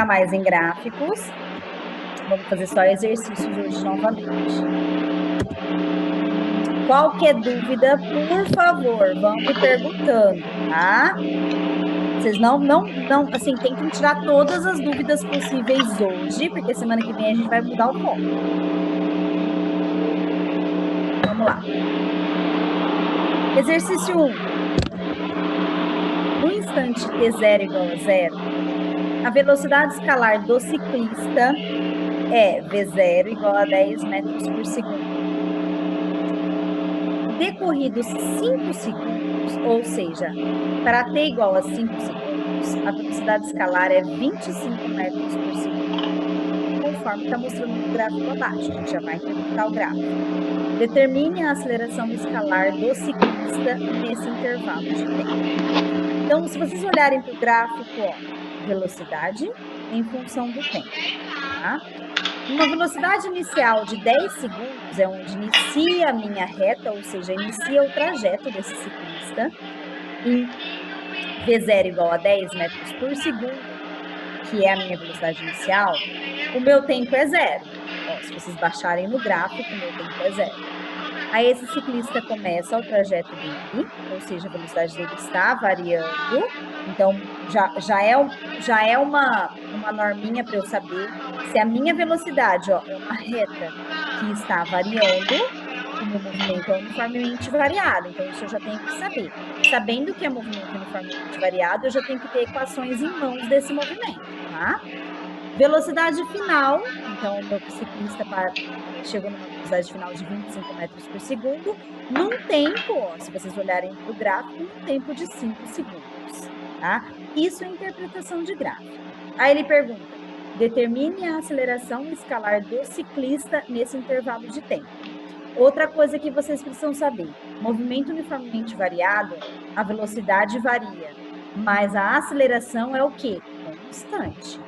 mais em gráficos. Vamos fazer só exercícios hoje novamente. Qualquer dúvida, por favor, vão me perguntando, tá? Vocês não, assim, tentem tirar todas as dúvidas possíveis hoje, porque semana que vem a gente vai mudar o foco. Vamos lá. Exercício 1. No instante t0 igual a 0, a velocidade escalar do ciclista é v0 igual a 10 metros por segundo. Decorridos 5 segundos, ou seja, para t igual a 5 segundos, a velocidade escalar é 25 metros por segundo, conforme está mostrando no gráfico abaixo. A gente já vai interpretar o gráfico. Determine a aceleração escalar do ciclista nesse intervalo de tempo. Então, se vocês olharem para o gráfico, ó, velocidade em função do tempo, tá? Uma velocidade inicial de 10 segundos é onde inicia a minha reta, ou seja, inicia o trajeto desse ciclista, em V0 igual a 10 metros por segundo, que é a minha velocidade inicial, o meu tempo é zero. Ó, se vocês baixarem no gráfico, o meu tempo é zero. Aí esse ciclista começa o trajeto dele, ou seja, a velocidade dele está variando, então já é uma norminha para eu saber se a minha velocidade, ó, é uma reta que está variando, o meu movimento é uniformemente variado, então isso eu já tenho que saber. Sabendo que é movimento uniformemente variado, eu já tenho que ter equações em mãos desse movimento, tá? Velocidade final, então o meu ciclista chegou numa velocidade final de 25 metros por segundo, num tempo, ó, se vocês olharem para o gráfico, num tempo de 5 segundos, tá? Isso é interpretação de gráfico. Aí ele pergunta, determine a aceleração escalar do ciclista nesse intervalo de tempo. Outra coisa que vocês precisam saber, movimento uniformemente variado, a velocidade varia, mas a aceleração é o quê? Constante.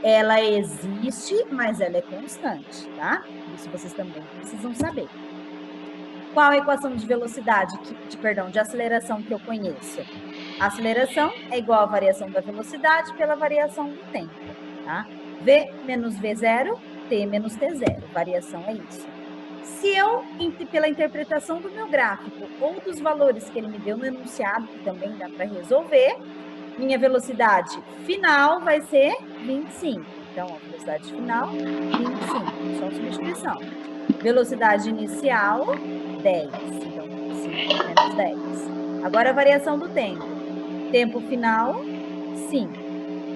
Ela existe, mas ela é constante, tá? Isso vocês também precisam saber. Qual a equação de velocidade, de aceleração que eu conheço? A aceleração é igual à variação da velocidade pela variação do tempo, tá? V menos V0, T menos T0. Variação é isso. Se eu, pela interpretação do meu gráfico ou dos valores que ele me deu no enunciado, que também dá para resolver, minha velocidade final vai ser 25. Então, a velocidade final, 25. Só substituição. Velocidade inicial, 10. Então, 5 menos 10. Agora, a variação do tempo. Tempo final, 5.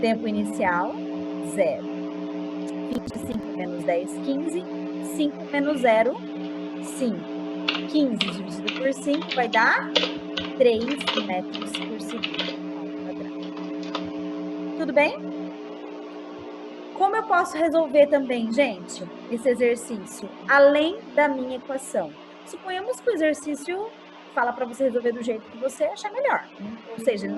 Tempo inicial, 0. 25 menos 10, 15. 5 menos 0, 5. 15 dividido por 5 vai dar 3 metros por segundo. Tudo bem? Como eu posso resolver também, gente, esse exercício, além da minha equação? Suponhamos que o exercício fala para você resolver do jeito que você achar melhor. Ou seja, ele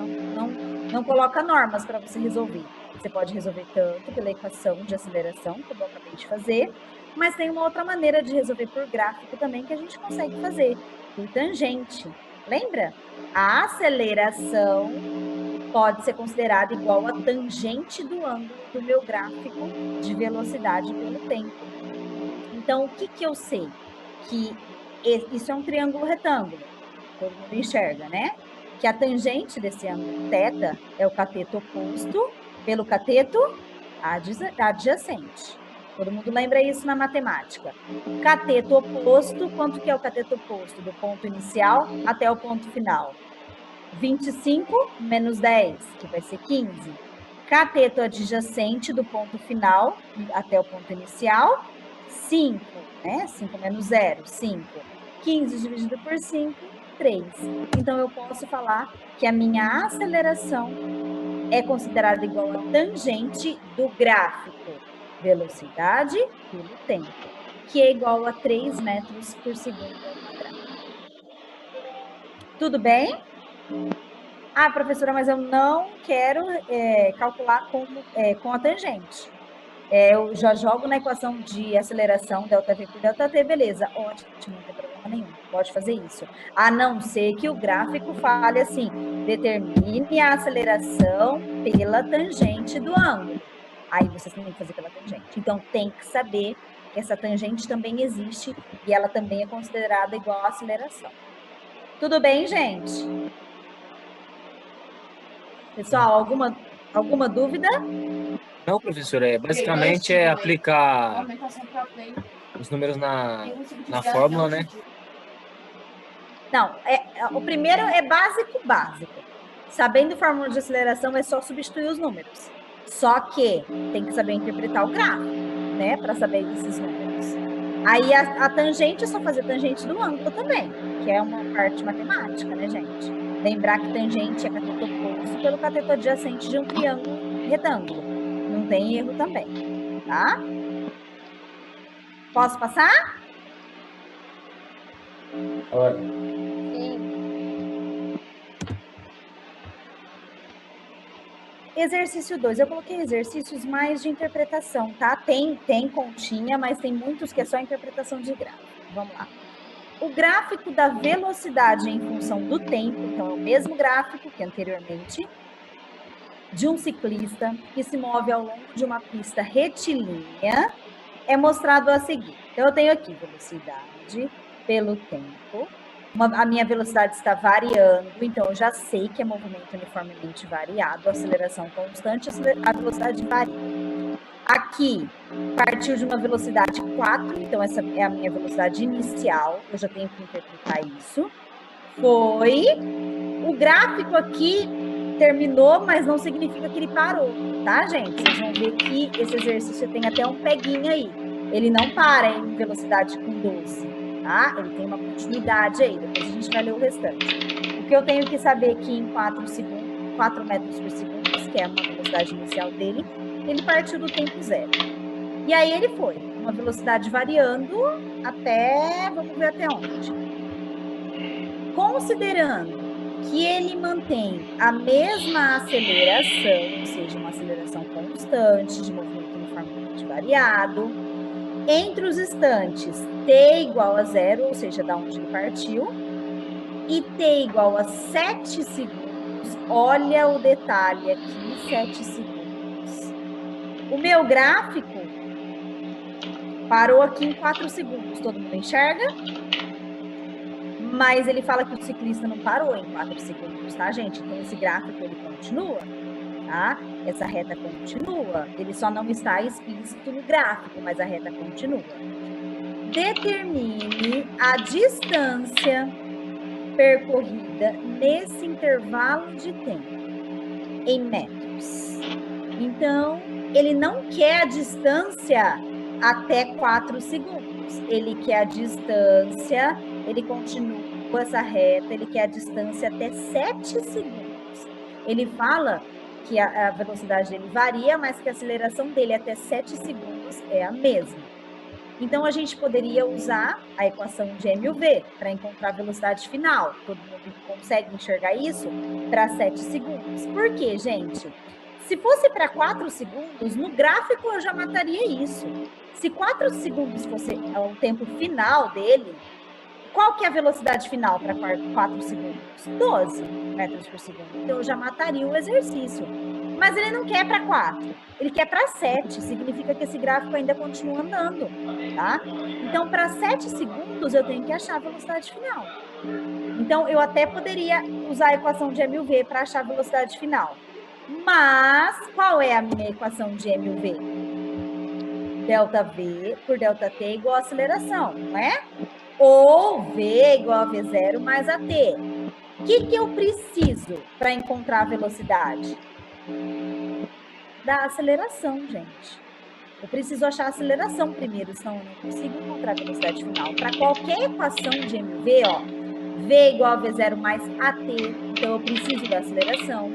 não coloca normas para você resolver. Você pode resolver tanto pela equação de aceleração, como eu acabei de fazer, mas tem uma outra maneira de resolver por gráfico também que a gente consegue fazer, por tangente. Lembra? A aceleração pode ser considerada igual a tangente do ângulo do meu gráfico de velocidade pelo tempo. Então, o que eu sei? Que isso é um triângulo retângulo, todo mundo enxerga, né? Que a tangente desse ângulo θ é o cateto oposto pelo cateto adjacente. Todo mundo lembra isso na matemática. Cateto oposto, quanto que é o cateto oposto? Do ponto inicial até o ponto final. 25 menos 10, que vai ser 15. Cateto adjacente do ponto final até o ponto inicial, 5, né? 5 menos 0, 5. 15 dividido por 5, 3. Então, eu posso falar que a minha aceleração é considerada igual a tangente do gráfico velocidade pelo tempo, que é igual a 3 metros por segundo ao quadrado. Tudo bem? Ah, professora, mas eu não quero calcular com a tangente. Eu já jogo na equação de aceleração, ΔV por ΔT, beleza, ótimo, não tem problema nenhum, pode fazer isso. A não ser que o gráfico fale assim, determine a aceleração pela tangente do ângulo. Aí vocês têm que fazer pela tangente. Então, tem que saber que essa tangente também existe e ela também é considerada igual à aceleração. Tudo bem, gente? Pessoal, alguma dúvida? Não, professora, basicamente é aplicar os números na fórmula, né? Não, o primeiro é básico. Sabendo fórmula de aceleração, é só substituir os números. Só que tem que saber interpretar o gráfico, né? Para saber esses números. Aí a tangente é só fazer tangente do ângulo também, que é uma parte matemática, né, gente? Lembrar que tangente é cateto oposto pelo cateto adjacente de um triângulo retângulo. Não tem erro também, tá? Posso passar? Olha. Exercício 2, eu coloquei exercícios mais de interpretação, tá? Tem continha, mas tem muitos que é só interpretação de gráfico. Vamos lá. O gráfico da velocidade em função do tempo, então é o mesmo gráfico que anteriormente, de um ciclista que se move ao longo de uma pista retilínea, é mostrado a seguir. Então, eu tenho aqui velocidade pelo tempo. A minha velocidade está variando, então eu já sei que é movimento uniformemente variado, aceleração constante, a velocidade varia. Aqui, partiu de uma velocidade 4, então essa é a minha velocidade inicial, eu já tenho que interpretar isso. Foi. O gráfico aqui terminou, mas não significa que ele parou, tá, gente? Vocês vão ver que esse exercício tem até um peguinho aí. Ele não para em velocidade com 12, tá? Ele tem uma continuidade aí, depois a gente vai ler o restante. O que eu tenho que saber aqui em 4 metros por segundo, que é uma velocidade inicial dele, ele partiu do tempo zero. E aí ele foi, uma velocidade variando até, vamos ver até onde. Considerando que ele mantém a mesma aceleração, ou seja, uma aceleração constante, de movimento uniformemente variado, entre os instantes t igual a 0, ou seja, da onde ele partiu, e t igual a 7 segundos, olha o detalhe aqui, 7 segundos. O meu gráfico parou aqui em 4 segundos, todo mundo enxerga? Mas ele fala que o ciclista não parou em 4 segundos, tá, gente? Então, esse gráfico, ele continua, tá? Essa reta continua. Ele só não está explícito no gráfico, mas a reta continua. Determine a distância percorrida nesse intervalo de tempo, em metros. Então, ele não quer a distância até 4 segundos. Ele quer a distância, ele continua essa reta, ele quer a distância até 7 segundos. Ele fala que a velocidade dele varia, mas que a aceleração dele até 7 segundos é a mesma. Então, a gente poderia usar a equação de M e V para encontrar a velocidade final. Todo mundo consegue enxergar isso? Para 7 segundos. Por quê, gente? Se fosse para 4 segundos, no gráfico eu já mataria isso. Se 4 segundos fosse o tempo final dele, qual que é a velocidade final para 4 segundos? 12 metros por segundo. Então, eu já mataria o exercício. Mas ele não quer para 4, ele quer para 7. Significa que esse gráfico ainda continua andando, tá? Então, para 7 segundos, eu tenho que achar a velocidade final. Então, eu até poderia usar a equação de M e V para achar a velocidade final. Mas, qual é a minha equação de M e V? Delta V por delta T igual a aceleração, não é? Ou V igual a V0 mais a T. O que eu preciso para encontrar a velocidade? Da aceleração, gente. Eu preciso achar a aceleração primeiro, senão eu não consigo encontrar a velocidade final. Para qualquer equação de MV, ó, V igual a V0 mais AT, então eu preciso da aceleração.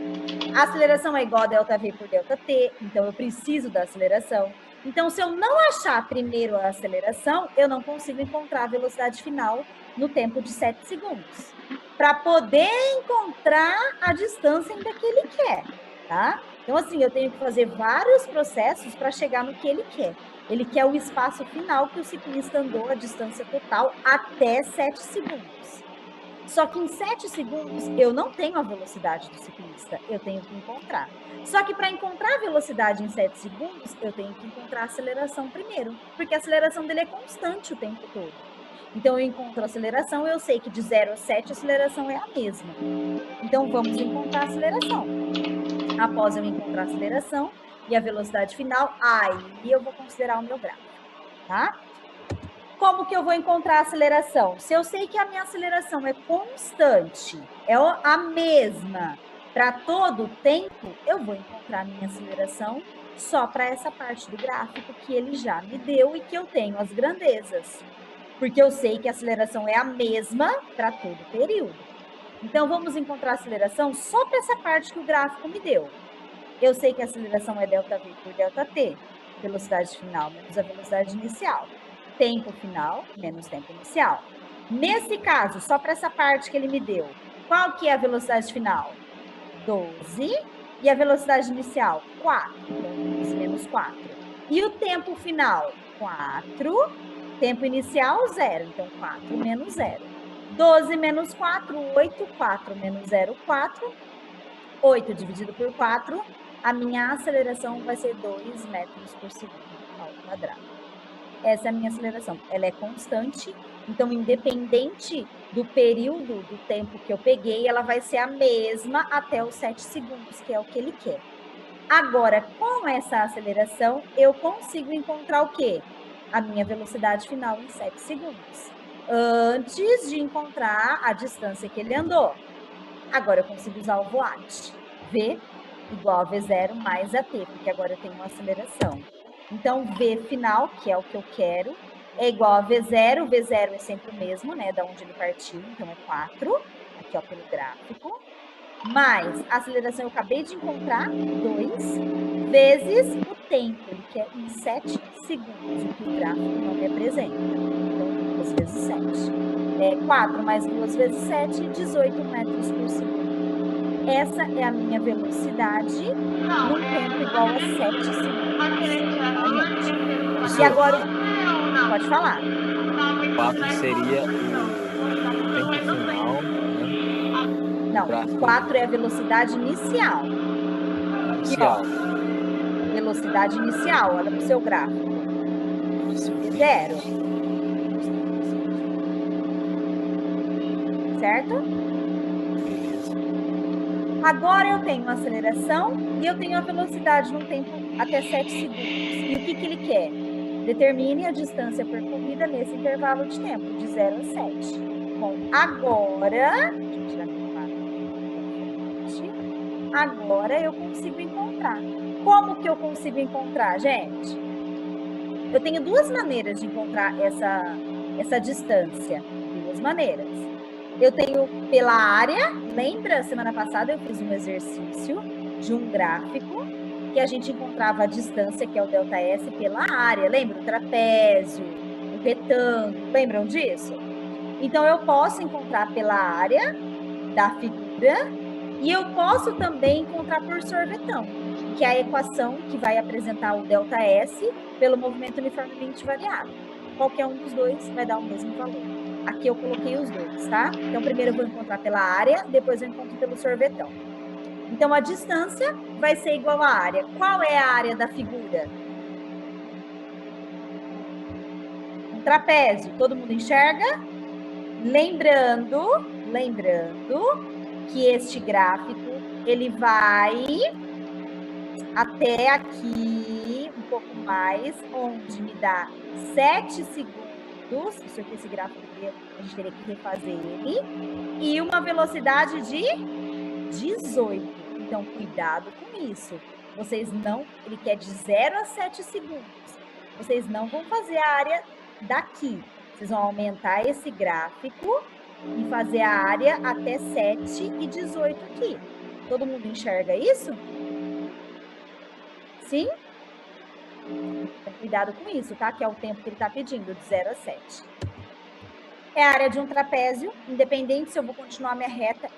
A aceleração é igual a delta V por delta T, então eu preciso da aceleração. Então, se eu não achar primeiro a aceleração, eu não consigo encontrar a velocidade final no tempo de 7 segundos. Para poder encontrar a distância ainda que ele quer, tá? Então, assim, eu tenho que fazer vários processos para chegar no que ele quer. Ele quer o espaço final que o ciclista andou, a distância total, até 7 segundos. Só que em 7 segundos eu não tenho a velocidade do ciclista, eu tenho que encontrar. Só que para encontrar a velocidade em 7 segundos, eu tenho que encontrar a aceleração primeiro, porque a aceleração dele é constante o tempo todo. Então eu encontro a aceleração, eu sei que de 0 a 7 a aceleração é a mesma. Então vamos encontrar a aceleração. Após eu encontrar a aceleração e a velocidade final, aí eu vou considerar o meu gráfico, tá? Como que eu vou encontrar a aceleração? Se eu sei que a minha aceleração é constante, é a mesma para todo o tempo, eu vou encontrar a minha aceleração só para essa parte do gráfico que ele já me deu e que eu tenho as grandezas. Porque eu sei que a aceleração é a mesma para todo o período. Então, vamos encontrar a aceleração só para essa parte que o gráfico me deu. Eu sei que a aceleração é ΔV por ΔT, velocidade final menos a velocidade inicial. Tempo final menos tempo inicial. Nesse caso, só para essa parte que ele me deu, qual que é a velocidade final? 12. E a velocidade inicial? 4. Então, 12 menos 4. E o tempo final? 4. Tempo inicial, 0. Então, 4 menos 0. 12 menos 4, 8. 4 menos 0, 4. 8 dividido por 4, a minha aceleração vai ser 2 metros por segundo ao quadrado. Essa é a minha aceleração. Ela é constante, então, independente do período do tempo que eu peguei, ela vai ser a mesma até os 7 segundos, que é o que ele quer. Agora, com essa aceleração, eu consigo encontrar o quê? A minha velocidade final em 7 segundos, antes de encontrar a distância que ele andou. Agora eu consigo usar o voat. V igual a V0 mais AT, porque agora eu tenho uma aceleração. Então, V final, que é o que eu quero, é igual a V0. V0 é sempre o mesmo, né? Da onde ele partiu, então é 4, aqui ó, pelo gráfico. Mais a aceleração eu acabei de encontrar, 2, vezes o tempo, ele quer em 7 segundos, o que o gráfico não me apresenta. Então, 2 vezes 7. 4 mais 2 vezes 7, 18 metros por segundo. Essa é a minha velocidade num tempo igual a 7 segundos. Tá, gente? E agora, pode falar. 4 seria o tempo final, né? Não, 4 é a velocidade inicial. Aqui, ó. Velocidade inicial, olha pro seu gráfico. 0. Certo? Agora eu tenho uma aceleração e eu tenho a velocidade num tempo até 7 segundos. E o que ele quer? Determine a distância percorrida nesse intervalo de tempo, de 0 a 7. Bom, agora... Deixa eu tirar meu quadro. Agora eu consigo encontrar. Como que eu consigo encontrar, gente? Eu tenho duas maneiras de encontrar essa distância. Duas maneiras. Eu tenho pela área, lembra, semana passada eu fiz um exercício de um gráfico que a gente encontrava a distância, que é o ΔS, pela área. Lembra? O trapézio, o retângulo, lembram disso? Então, eu posso encontrar pela área da figura e eu posso também encontrar por sorvetão, que é a equação que vai apresentar o ΔS pelo movimento uniformemente variável. Qualquer um dos dois vai dar o mesmo valor. Aqui eu coloquei os dois, tá? Então, primeiro eu vou encontrar pela área, depois eu encontro pelo sorvetão. Então, a distância vai ser igual à área. Qual é a área da figura? Um trapézio. Todo mundo enxerga? Lembrando que este gráfico, ele vai até aqui, um pouco mais, onde me dá 7 segundos. Isso aqui, esse gráfico aqui, a gente teria que refazer ele. E uma velocidade de 18. Então, cuidado com isso. Vocês não... Ele quer de 0 a 7 segundos. Vocês não vão fazer a área daqui. Vocês vão aumentar esse gráfico e fazer a área até 7 e 18 aqui. Todo mundo enxerga isso? Sim? Então, cuidado com isso, tá? Que é o tempo que ele está pedindo, de 0 a 7. É a área de um trapézio, independente se eu vou continuar a minha reta,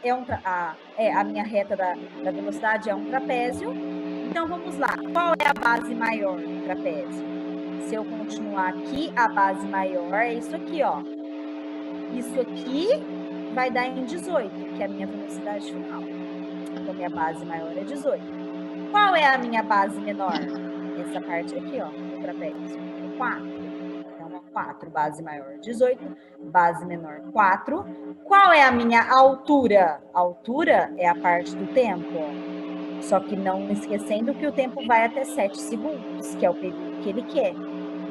a minha reta da velocidade é um trapézio. Então, vamos lá. Qual é a base maior do trapézio? Se eu continuar aqui, a base maior é isso aqui, ó. Isso aqui vai dar em 18, que é a minha velocidade final. Então, minha base maior é 18. Qual é a minha base menor? Essa parte aqui, ó, do trapézio. 4. Então, 4, base maior 18, base menor 4. Qual é a minha altura? A altura é a parte do tempo, ó. Só que não esquecendo que o tempo vai até 7 segundos, que é o período que ele quer.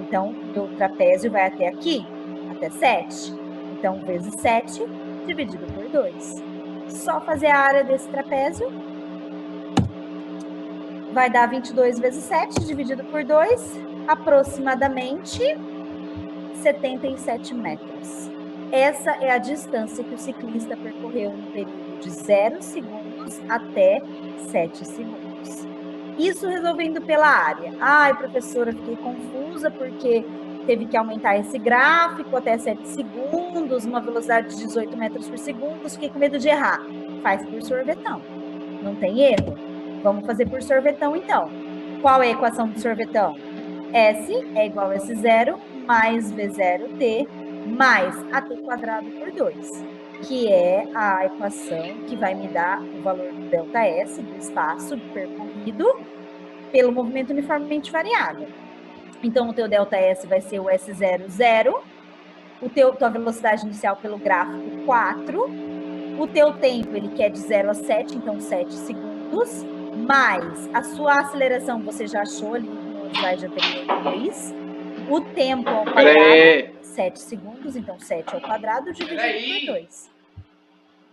Então, o trapézio vai até aqui, até 7. Então, vezes 7, dividido por 2. Só fazer a área desse trapézio. Vai dar 22 vezes 7, dividido por 2, aproximadamente 77 metros. Essa é a distância que o ciclista percorreu no período de 0 segundos até 7 segundos. Isso resolvendo pela área. Ai, professora, fiquei confusa porque teve que aumentar esse gráfico até 7 segundos, uma velocidade de 18 metros por segundo, fiquei com medo de errar. Faz por sorvetão, não tem erro. Vamos fazer por sorvetão, então. Qual é a equação do sorvetão? S é igual a S0 mais V0T mais AT quadrado por 2, que é a equação que vai me dar o valor do ΔS, do espaço percorrido, pelo movimento uniformemente variado. Então, o teu ΔS vai ser o S0, 0. Tua velocidade inicial pelo gráfico, 4. O teu tempo, ele quer de 0 a 7, então 7 segundos. Mais a sua aceleração, você já achou ali no slide anterior, 2. O tempo ao quadrado, 7 segundos, então 7 ao quadrado dividido por 2.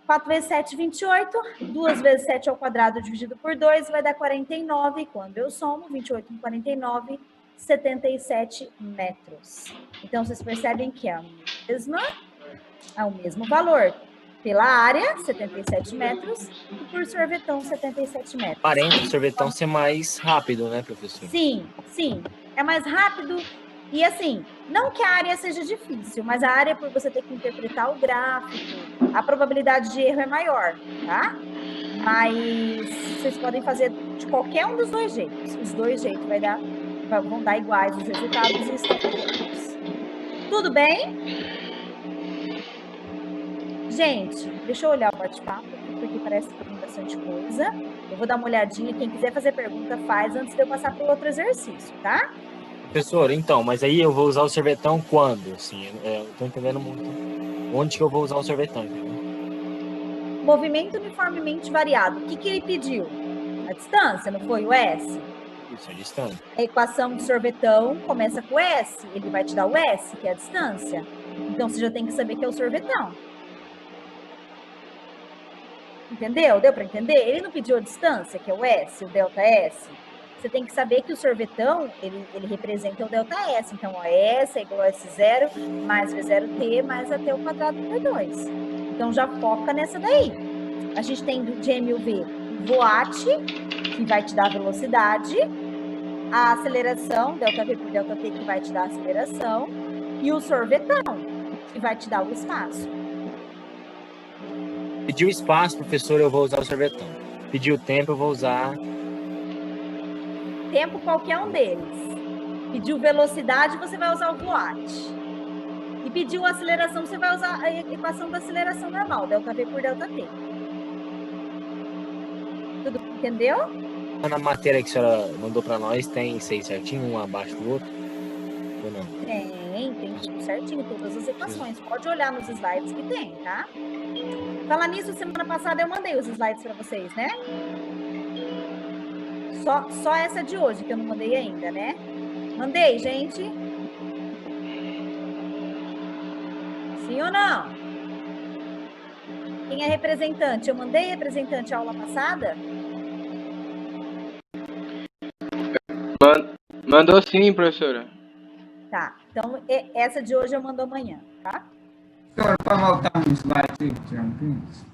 4 vezes 7, 28. 2 vezes 7 ao quadrado dividido por 2 vai dar 49. Quando eu somo, 28 com 49, 77 metros. Então, vocês percebem que é o mesmo valor. Pela área, 77 metros, e por sorvetão, 77 metros. Parece o sorvetão ser mais rápido, né, professor? Sim, sim. É mais rápido. E assim, não que a área seja difícil, mas a área, por você ter que interpretar o gráfico, a probabilidade de erro é maior, tá? Mas vocês podem fazer de qualquer um dos dois jeitos. Os dois jeitos vão dar iguais os resultados e estão corretos. Tudo bem? Gente, deixa eu olhar o bate-papo, porque parece que tem bastante coisa. Eu vou dar uma olhadinha. Quem quiser fazer pergunta, faz antes de eu passar para o outro exercício, tá? Professor, então, mas aí eu vou usar o sorvetão quando? Assim, eu não tô entendendo muito. Onde que eu vou usar o sorvetão, entendeu? Movimento uniformemente variado. O que ele pediu? A distância, não foi o S? Isso, a distância. A equação de sorvetão começa com S. Ele vai te dar o S, que é a distância. Então, você já tem que saber que é o sorvetão. Entendeu? Deu para entender? Ele não pediu a distância, que é o S, o ΔS. Você tem que saber que o sorvetão, ele representa o ΔS. Então, o S é igual a S0 mais V0T mais AT ao quadrado por 2. Então, já foca nessa daí. A gente tem de M e o V o voat, que vai te dar a velocidade, a aceleração, ΔV por ΔT, que vai te dar a aceleração, e o sorvetão, que vai te dar o espaço. Pediu espaço, professor, eu vou usar o sorvetão. Pediu tempo, eu vou usar... Tempo, qualquer um deles. Pediu velocidade, você vai usar o voat. E pediu aceleração, você vai usar a equação da aceleração normal, ΔV por ΔT. Tudo entendeu? Na matéria que a senhora mandou para nós, tem 6 certinho, um abaixo do outro? Ou não? Tem tudo certinho, todas as equações. Pode olhar nos slides que tem, tá? Falar nisso, semana passada eu mandei os slides para vocês, né? Só essa de hoje, que eu não mandei ainda, né? Mandei, gente? Sim ou não? Quem é representante? Eu mandei representante a aula passada? Mandou sim, professora. Tá, então essa de hoje eu mando amanhã, tá? Senhora, pode voltar um slide aí, tirar um print?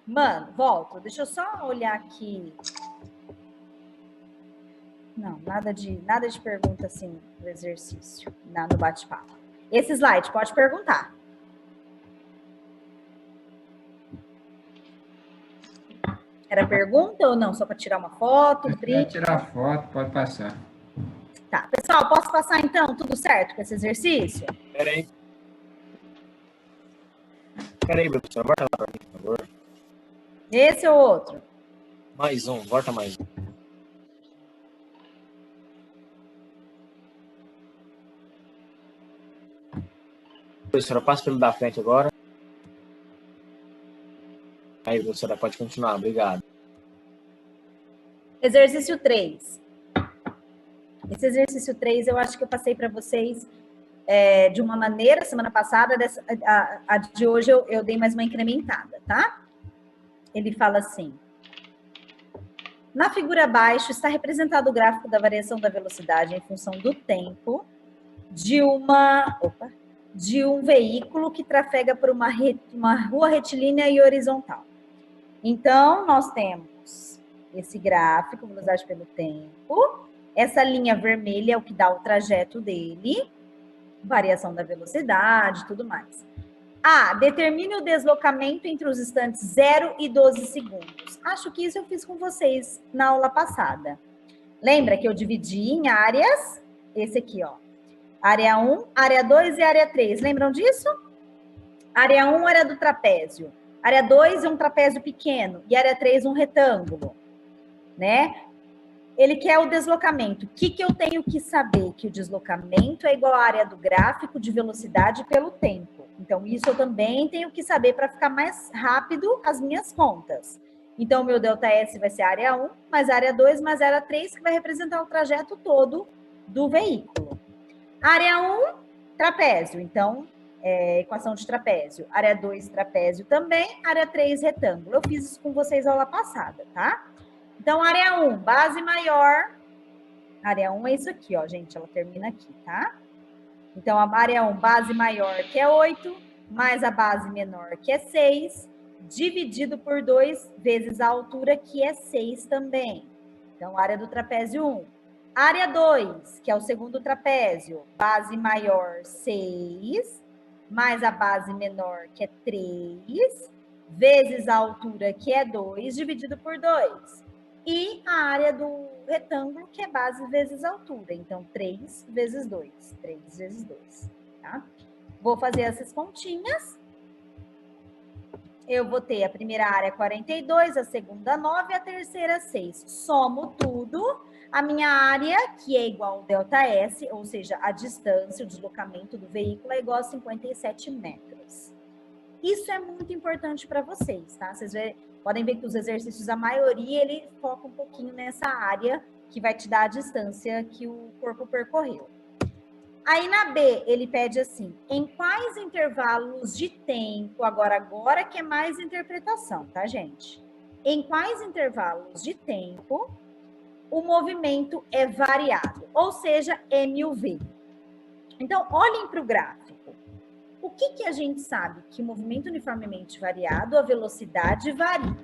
Mano, volto. Deixa eu só olhar aqui. Não, nada de pergunta assim do exercício, no bate-papo. Esse slide, pode perguntar. Era pergunta ou não? Só para tirar uma foto, Pode print? tirar foto, pode passar. Tá, pessoal, posso passar então? Tudo certo com esse exercício? Espera aí. Peraí, professor, volta lá para mim, por favor. Esse ou outro? Mais um, volta mais um. Professora, passa pelo da frente agora. Aí, professora, pode continuar, obrigado. Exercício 3. Esse exercício 3 eu acho que eu passei para vocês de uma maneira, semana passada, a de hoje eu dei mais uma incrementada, tá? Ele fala assim: na figura abaixo está representado o gráfico da variação da velocidade em função do tempo de um veículo que trafega por uma rua retilínea e horizontal. Então, nós temos esse gráfico, velocidade pelo tempo. Essa linha vermelha é o que dá o trajeto dele, variação da velocidade, tudo mais. Determine o deslocamento entre os instantes 0 e 12 segundos. Acho que isso eu fiz com vocês na aula passada. Lembra que eu dividi em áreas? Esse aqui, ó. Área 1, área 2 e área 3. Lembram disso? Área 1, área do trapézio. Área 2 é um trapézio pequeno. E área 3, um retângulo. Né? Ele quer o deslocamento. O que eu tenho que saber? Que o deslocamento é igual à área do gráfico de velocidade pelo tempo. Então, isso eu também tenho que saber para ficar mais rápido as minhas contas. Então, o meu ΔS vai ser a área 1, mais a área 2, mais a área 3, que vai representar o trajeto todo do veículo. Área 1, trapézio. Então, equação de trapézio. Área 2, trapézio também. Área 3, retângulo. Eu fiz isso com vocês na aula passada, tá? Então, área 1, base maior. Área 1 é isso aqui, ó, gente. Ela termina aqui, tá? Então, a área 1, base maior, que é 8, mais a base menor, que é 6, dividido por 2 vezes a altura, que é 6 também. Então, área do trapézio 1. Área 2, que é o segundo trapézio, base maior, 6, mais a base menor, que é 3, vezes a altura, que é 2, dividido por 2. E a área do retângulo, que é base vezes altura. Então, 3 vezes 2. 3 vezes 2, tá? Vou fazer essas continhas. Eu vou ter a primeira área 42, a segunda 9, a terceira 6. Somo tudo. A minha área, que é igual ao ΔS, ou seja, a distância, o deslocamento do veículo, é igual a 57 metros. Isso é muito importante para vocês, tá? Vocês podem ver que os exercícios, a maioria, ele foca um pouquinho nessa área que vai te dar a distância que o corpo percorreu. Aí na B, ele pede assim, em quais intervalos de tempo, agora que é mais interpretação, tá, gente? Em quais intervalos de tempo o movimento é variado, ou seja, MUV. Então, olhem para o gráfico. O que a gente sabe? Que o movimento uniformemente variado, a velocidade varia.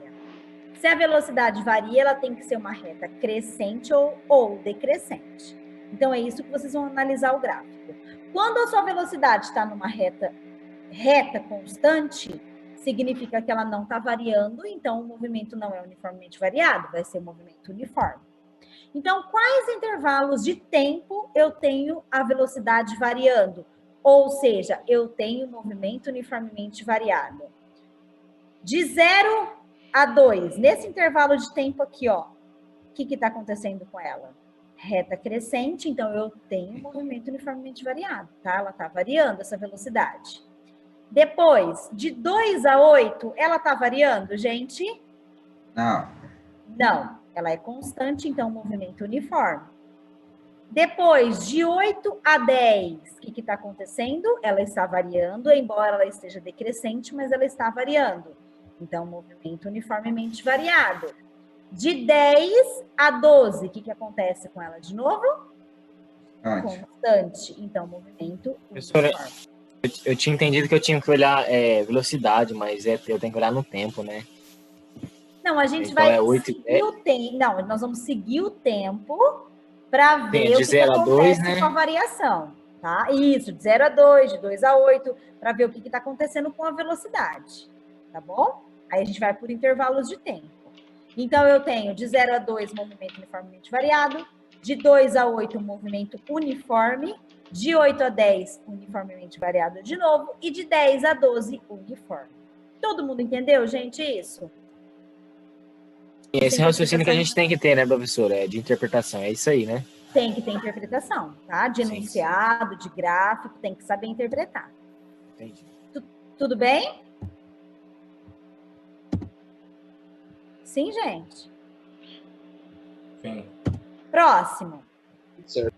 Se a velocidade varia, ela tem que ser uma reta crescente ou decrescente. Então, é isso que vocês vão analisar o gráfico. Quando a sua velocidade está numa reta constante, significa que ela não está variando, então o movimento não é uniformemente variado, vai ser um movimento uniforme. Então, quais intervalos de tempo eu tenho a velocidade variando? Ou seja, eu tenho movimento uniformemente variado. De 0 a 2, nesse intervalo de tempo aqui, ó, o que está acontecendo com ela? Reta crescente, então eu tenho movimento uniformemente variado, tá? Ela está variando essa velocidade. Depois, de 2 a 8, ela está variando, gente? Não. Não, ela é constante, então movimento uniforme. Depois, de 8 a 10, o que está acontecendo? Ela está variando, embora ela esteja decrescente, mas ela está variando. Então, movimento uniformemente variado. De 10 a 12, o que acontece com ela de novo? Constante. Então, movimento Professora, uniforme. eu tinha entendido que eu tinha que olhar velocidade, mas eu tenho que olhar no tempo, né? Não, a gente Então, vai 8 e seguir 10. o tempo. Não, nós vamos seguir o tempo para ver De o que 0 a 2, acontece né? com a variação, tá? Isso, de 0 a 2, de 2 a 8, para ver o que está acontecendo com a velocidade, tá bom? Aí a gente vai por intervalos de tempo. Então, eu tenho de 0 a 2, movimento uniformemente variado, de 2 a 8, movimento uniforme, de 8 a 10, uniformemente variado de novo, e de 10 a 12, uniforme. Todo mundo entendeu, gente, isso? Esse raciocínio que a gente tem que ter, né, professora? É de interpretação, é isso aí, né? Tem que ter interpretação, tá? De Sim, enunciado, de gráfico, tem que saber interpretar. Entendi. Tudo bem? Sim, gente? Sim. Próximo. Certo.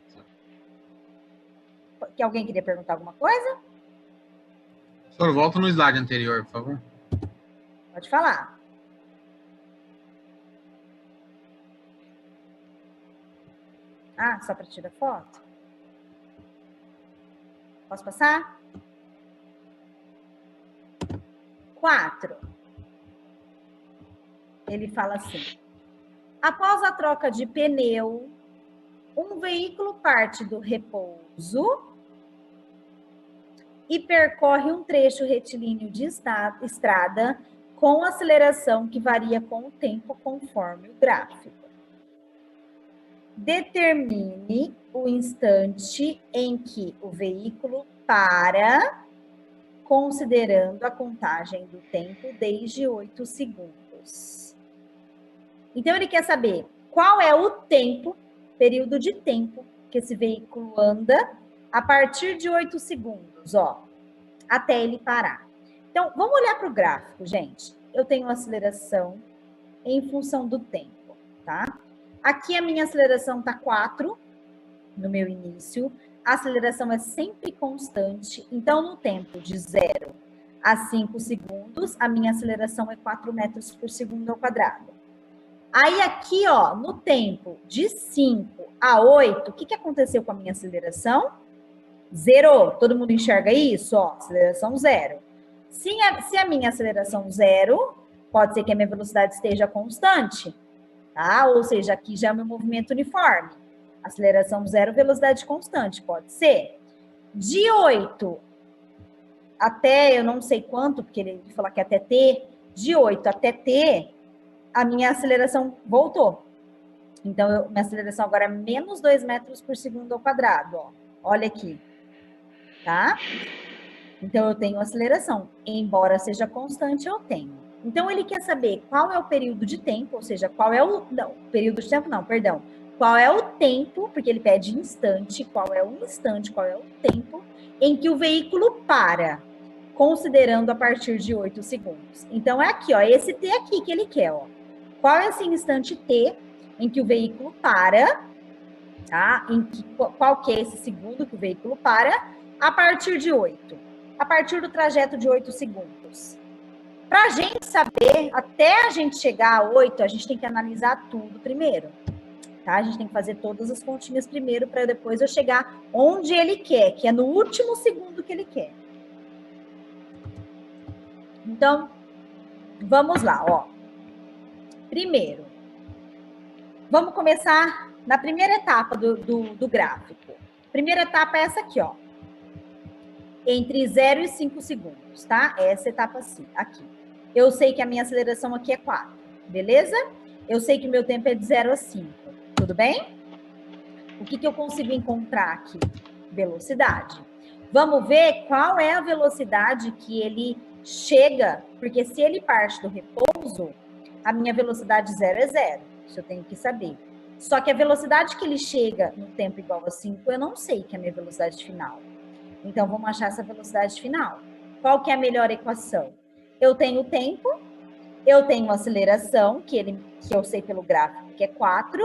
Que alguém queria perguntar alguma coisa? Professor, volta no slide anterior, por favor. Pode falar. Ah, só para tirar foto? Posso passar? 4. Ele fala assim: após a troca de pneu, um veículo parte do repouso e percorre um trecho retilíneo de estrada com aceleração que varia com o tempo conforme o gráfico. Determine o instante em que o veículo para, considerando a contagem do tempo desde 8 segundos. Então, ele quer saber qual é o tempo, período de tempo, que esse veículo anda a partir de 8 segundos, ó, até ele parar. Então, vamos olhar para o gráfico, gente. Eu tenho aceleração em função do tempo, tá? Aqui a minha aceleração está 4 no meu início. A aceleração é sempre constante. Então, no tempo de 0 a 5 segundos, a minha aceleração é 4 metros por segundo ao quadrado. Aí aqui, ó, no tempo de 5 a 8, o que aconteceu com a minha aceleração? Zerou. Todo mundo enxerga isso? Ó, aceleração 0. Se a minha aceleração 0, pode ser que a minha velocidade esteja constante, tá? Ou seja, aqui já é o meu movimento uniforme. Aceleração 0, velocidade constante, pode ser. De 8 até, eu não sei quanto, porque ele falou que até T, de 8 até T, a minha aceleração voltou. Então, minha aceleração agora é menos 2 metros por segundo ao quadrado, ó. Olha aqui, tá? Então, eu tenho aceleração. Embora seja constante, eu tenho. Então, ele quer saber qual é o período de tempo, ou seja, qual é o... Não, período de tempo não, perdão. Qual é o tempo, porque ele pede instante, qual é o instante, qual é o tempo em que o veículo para, considerando a partir de 8 segundos. Então, é aqui, ó, esse T aqui que ele quer, ó. Qual é esse instante T em que o veículo para, tá? Qual que é esse segundo que o veículo para? A partir de 8. A partir do trajeto de 8 segundos. Para a gente saber, até a gente chegar a 8, a gente tem que analisar tudo primeiro. Tá? A gente tem que fazer todas as continhas primeiro, para depois eu chegar onde ele quer, que é no último segundo que ele quer. Então, vamos lá, ó. Primeiro, vamos começar na primeira etapa do gráfico. Primeira etapa é essa aqui, ó. Entre 0 e 5 segundos, tá? Essa etapa aqui. Eu sei que a minha aceleração aqui é 4, beleza? Eu sei que o meu tempo é de 0 a 5, tudo bem? O que eu consigo encontrar aqui? Velocidade. Vamos ver qual é a velocidade que ele chega, porque se ele parte do repouso, a minha velocidade 0 é 0. Isso eu tenho que saber. Só que a velocidade que ele chega no tempo igual a 5, eu não sei que é a minha velocidade final. Então, vamos achar essa velocidade final. Qual que é a melhor equação? Eu tenho tempo, eu tenho aceleração, que eu sei pelo gráfico, que é 4.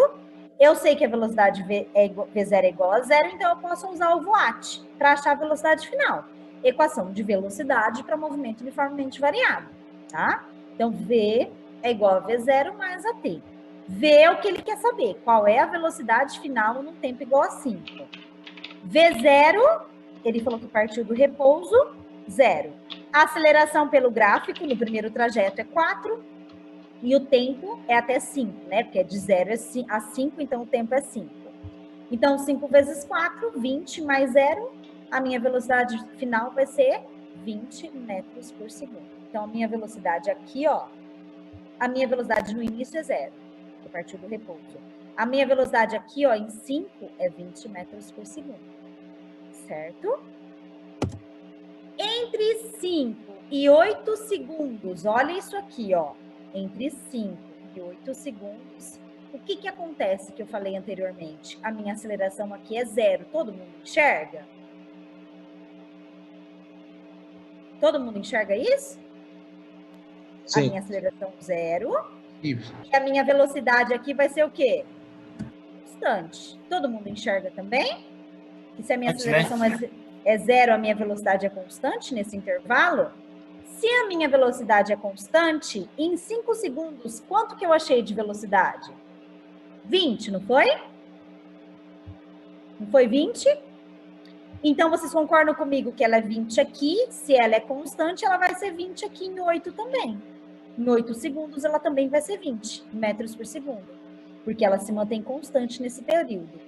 Eu sei que a velocidade V0 é igual a 0, então eu posso usar o VWAT para achar a velocidade final. Equação de velocidade para movimento uniformemente variado, tá? Então, V é igual a V0 mais a T. V é o que ele quer saber, qual é a velocidade final no tempo igual a 5. V0, ele falou que partiu do repouso, 0. A aceleração pelo gráfico no primeiro trajeto é 4 e o tempo é até 5, né? Porque é de 0 a 5, então o tempo é 5. Então, 5 vezes 4, 20 mais 0, a minha velocidade final vai ser 20 metros por segundo. Então, a minha velocidade aqui, ó, a minha velocidade no início é 0, que partiu do repouso. A minha velocidade aqui, ó, em 5 é 20 metros por segundo. Certo? Entre 5 e 8 segundos, olha isso aqui, ó. Entre 5 e 8 segundos, o que que acontece que eu falei anteriormente? A minha aceleração aqui é 0. Todo mundo enxerga? Todo mundo enxerga isso? A Sim. minha aceleração 0. Isso. E a minha velocidade aqui vai ser o quê? Constante. Todo mundo enxerga também? Que se a minha aceleração é 0, a minha velocidade é constante nesse intervalo? Se a minha velocidade é constante, em 5 segundos, quanto que eu achei de velocidade? 20, não foi? Não foi 20? Então, vocês concordam comigo que ela é 20 aqui, se ela é constante, ela vai ser 20 aqui em 8 também. Em 8 segundos, ela também vai ser 20 metros por segundo, porque ela se mantém constante nesse período.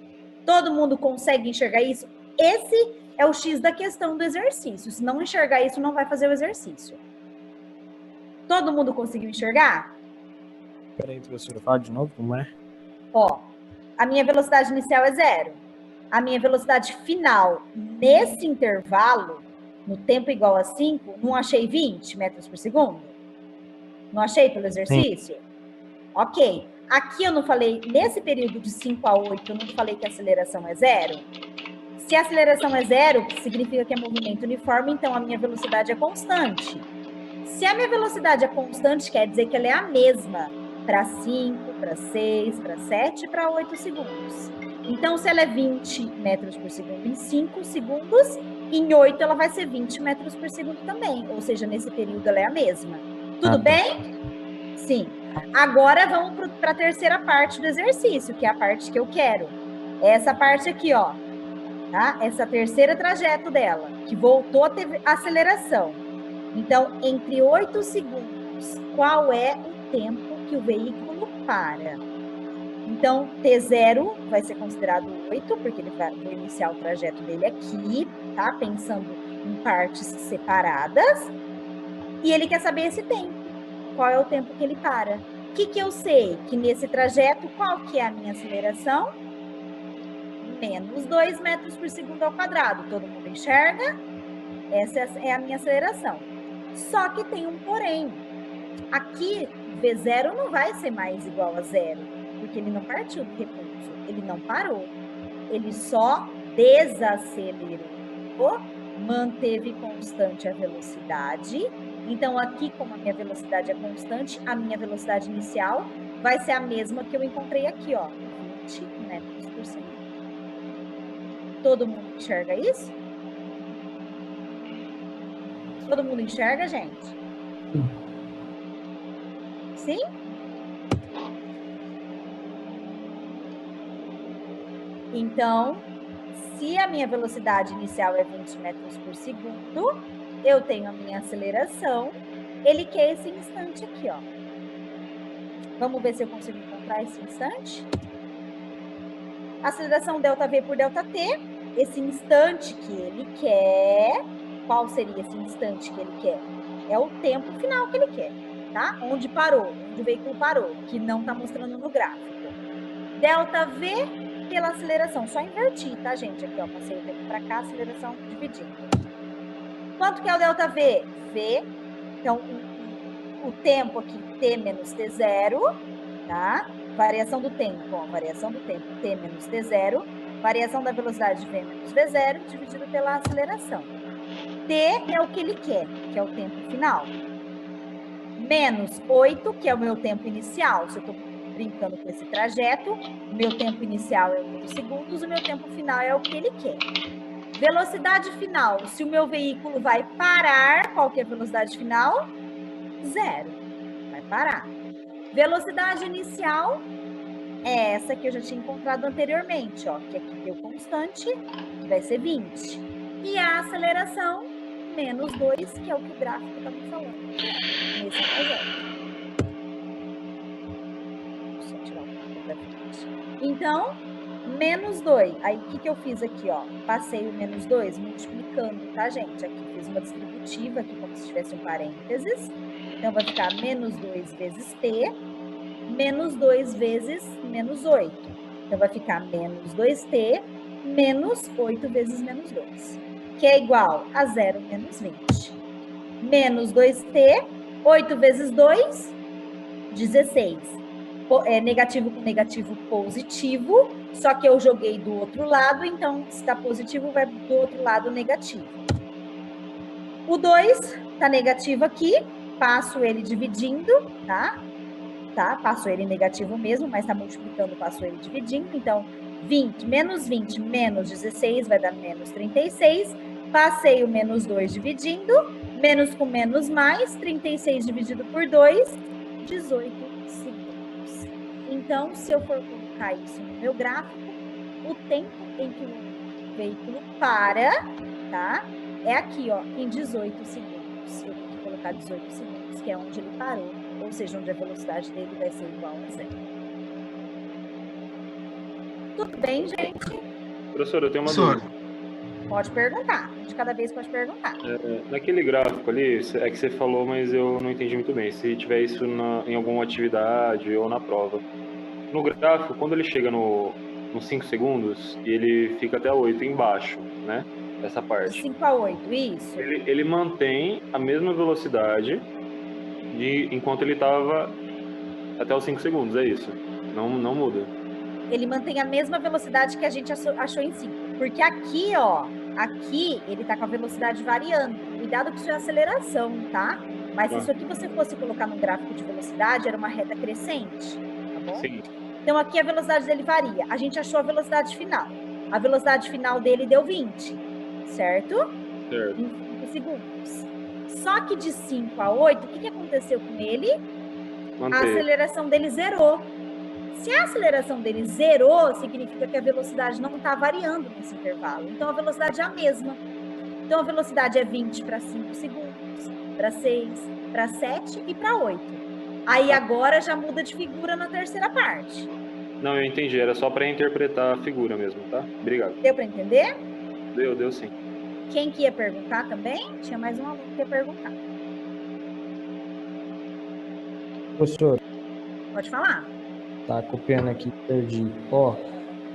Todo mundo consegue enxergar isso? Esse é o X da questão do exercício. Se não enxergar isso, não vai fazer o exercício. Todo mundo conseguiu enxergar? Peraí, professora, fala de novo, como é? Ó, a minha velocidade inicial é 0. A minha velocidade final, nesse intervalo, no tempo igual a 5, não achei 20 metros por segundo? Não achei pelo exercício? Sim. Ok. Aqui eu não falei, nesse período de 5 a 8, eu não falei que a aceleração é 0? Se a aceleração é 0, significa que é movimento uniforme, então a minha velocidade é constante. Se a minha velocidade é constante, quer dizer que ela é a mesma para 5, para 6, para 7 e para 8 segundos. Então, se ela é 20 metros por segundo em 5 segundos, em 8 ela vai ser 20 metros por segundo também. Ou seja, nesse período ela é a mesma. Tudo bem? Sim. Agora vamos para a terceira parte do exercício, que é a parte que eu quero. Essa parte aqui, ó. Tá? Essa terceira trajeto dela, que voltou a ter aceleração. Então, entre 8 segundos, qual é o tempo que o veículo para? Então, T0 vai ser considerado 8, porque ele vai iniciar o trajeto dele aqui, tá? Pensando em partes separadas. E ele quer saber esse tempo. Qual é o tempo que ele para? O que eu sei? Que nesse trajeto, qual que é a minha aceleração? Menos 2 metros por segundo ao quadrado. Todo mundo enxerga? Essa é a minha aceleração. Só que tem um porém. Aqui, V0 não vai ser mais igual a 0, porque ele não partiu do repouso, ele não parou. Ele só desacelerou, manteve constante a velocidade. Então, aqui, como a minha velocidade é constante, a minha velocidade inicial vai ser a mesma que eu encontrei aqui, ó, 20 metros por segundo. Todo mundo enxerga isso? Todo mundo enxerga, gente? Sim? Então, se a minha velocidade inicial é 20 metros por segundo, eu tenho a minha aceleração. Ele quer esse instante aqui, ó. Vamos ver se eu consigo encontrar esse instante. Aceleração ΔV por ΔT. Esse instante que ele quer, qual seria esse instante que ele quer? É o tempo final que ele quer, tá? Onde parou, onde o veículo parou, que não está mostrando no gráfico. ΔV pela aceleração, só inverti, tá, gente? Aqui, ó, passei o tempo para cá, aceleração dividindo. Quanto que é o ΔV? V, então, o tempo aqui, T menos T0, tá? Variação do tempo, ó, variação do tempo, T menos T0. Variação da velocidade V menos V0 dividido pela aceleração. T é o que ele quer, que é o tempo final. Menos 8, que é o meu tempo inicial. Se eu estou brincando com esse trajeto, o meu tempo inicial é 8 segundos, o meu tempo final é o que ele quer. Velocidade final, se o meu veículo vai parar, qual que é a velocidade final? 0. Vai parar. Velocidade inicial é essa que eu já tinha encontrado anteriormente, ó, que aqui deu constante, que vai ser 20. E a aceleração, menos 2, que é o que o gráfico está me falando, nesse projeto. Deixa eu tirar o gráfico da frente. Então, menos 2. Aí, o que eu fiz aqui, ó? Passei o menos 2 multiplicando, tá, gente? Aqui fiz uma distributiva, aqui como se tivesse um parênteses. Então, vai ficar menos 2 vezes T, menos 2 vezes menos 8. Então, vai ficar menos 2T, menos 8 vezes menos 2. que é igual a 0 menos 20. Menos 2t, 8 vezes 2, 16. Negativo com negativo, positivo, só que eu joguei do outro lado, então se está positivo, vai do outro lado negativo. O 2 está negativo aqui, passo ele dividindo, tá? Passo ele negativo mesmo, mas está multiplicando, passo ele dividindo. Então, 20 menos 16 vai dar menos 36. Passei o menos 2 dividindo, menos com menos mais, 36 dividido por 2, 18 segundos. Então, se eu for colocar isso no meu gráfico, o tempo em que o veículo para, tá? É aqui, ó, em 18 segundos. Eu tenho que colocar 18 segundos, que é onde ele parou, ou seja, onde a velocidade dele vai ser igual a 0. Tudo bem, gente? Professor, eu tenho uma Professor. dúvida. Pode perguntar. De cada vez pode perguntar. Naquele gráfico ali, é que você falou, mas eu não entendi muito bem. Se tiver isso em alguma atividade ou na prova. No gráfico, quando ele chega nos 5 segundos, ele fica até 8 embaixo, né? Essa parte. 5 a 8, isso. Ele mantém a mesma velocidade enquanto ele estava até os 5 segundos, é isso? Não muda. Ele mantém a mesma velocidade que a gente achou em 5. Porque aqui, ó, aqui ele tá com a velocidade variando. Cuidado com isso é aceleração, tá? Mas se isso aqui você fosse colocar num gráfico de velocidade, era uma reta crescente, tá bom? Sim. Então aqui a velocidade dele varia. A gente achou a velocidade final. A velocidade final dele deu 20, certo? Certo. Em 5 segundos. Só que de 5 a 8, o que aconteceu com ele? A aceleração dele zerou. Se a aceleração dele zerou, significa que a velocidade não está variando nesse intervalo. Então, a velocidade é a mesma. Então, a velocidade é 20 para 5 segundos, para 6, para 7 e para 8. Aí, agora, já muda de figura na terceira parte. Não, eu entendi. Era só para interpretar a figura mesmo, tá? Obrigado. Deu para entender? Deu sim. Quem que ia perguntar também? Tinha mais um aluno que ia perguntar. Professor, Pode falar. tá copiando aqui, perdi. Ó,